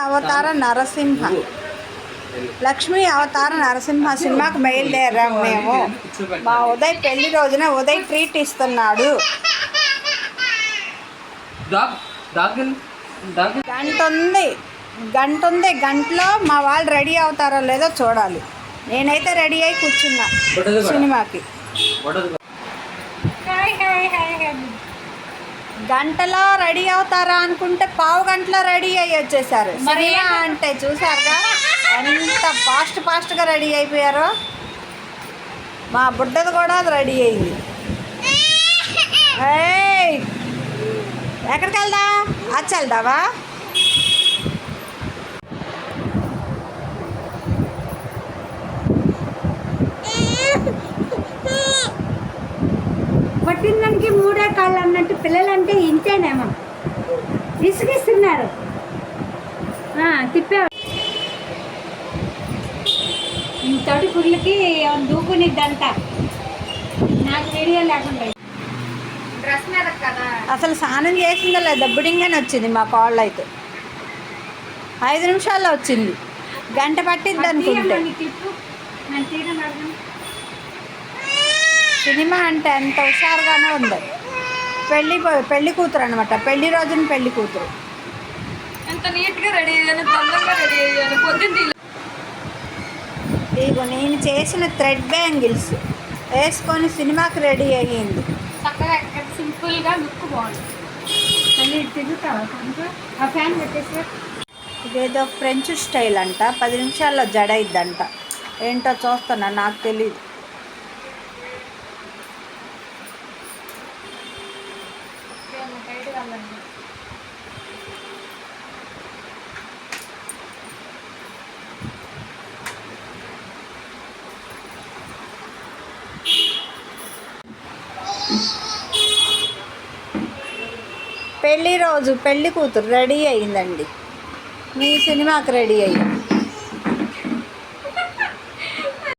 అవతార నరసింహ లక్ష్మీ అవతార నరసింహ సినిమాకు బయలుదేరాం మేము. మా ఉదయ్ పెళ్లి రోజున ఉదయ్ ట్రీట్ ఇస్తున్నాడు. గంట ఉంది. గంటలో మా వాళ్ళు రెడీ అవుతారో లేదో చూడాలి. నేనైతే రెడీ అయి కూర్చున్నా సినిమాకి. గంటలో రెడీ అవుతారా అనుకుంటే పావు గంటలో రెడీ అయ్యి వచ్చేసారు. సినిమా అంటే చూసారుగా ఎంత ఫాస్ట్గా రెడీ అయిపోయారో. మా బుడ్డది కూడా రెడీ అయింది. ఎక్కడికి వెళ్దాం? అచ్చి వెళ్దావా? పట్టిందానికి మూడే కాళ్ళు అన్నట్టు పిల్లలంటే ఇంతేనేమో విసిగిస్తున్నారు. తిప్పే ఇంతటి పుల్లకి దూకునిద్దంట. నాకు వీడియో లేకుండా డ్రెస్ మీద కదా అసలు స్నానం చేసిందో లేదా దబ్బుడింగానే వచ్చింది. మా కాళ్ళు అయితే 5 నిమిషాల్లో వచ్చింది. గంట పట్టిద్ది అనుకుంటే. సినిమా అంటే ఎంత హుషారుగానే ఉంది. పెళ్లి కూతురు అనమాట. పెళ్లి రోజున పెళ్లి కూతురు. ఎంత నీట్గా రెడీ అయ్యాను, తొందరగా రెడీ అయ్యాను. పొద్దున్న ఇదిగో నేను చేసిన థ్రెడ్ బ్యాంగిల్స్ వేసుకొని సినిమాకి రెడీ అయ్యింది. చక్కగా సింపుల్గా లుక్ బాగుంది. మళ్ళీ తిరుగుతావా? ఆ ఫ్యాన్ పెట్టేసి. ఇదేదో ఫ్రెంచ్ స్టైల్ అంట. 10 నిమిషాల్లో జడ అయిద్దంట. ఏంటో చూస్తున్నా, నాకు తెలీదు. పెళ్లి రోజు పెళ్లి కూతురు రెడీ అయ్యిందండి. మీ సినిమాకి రెడీ అయ్యింది.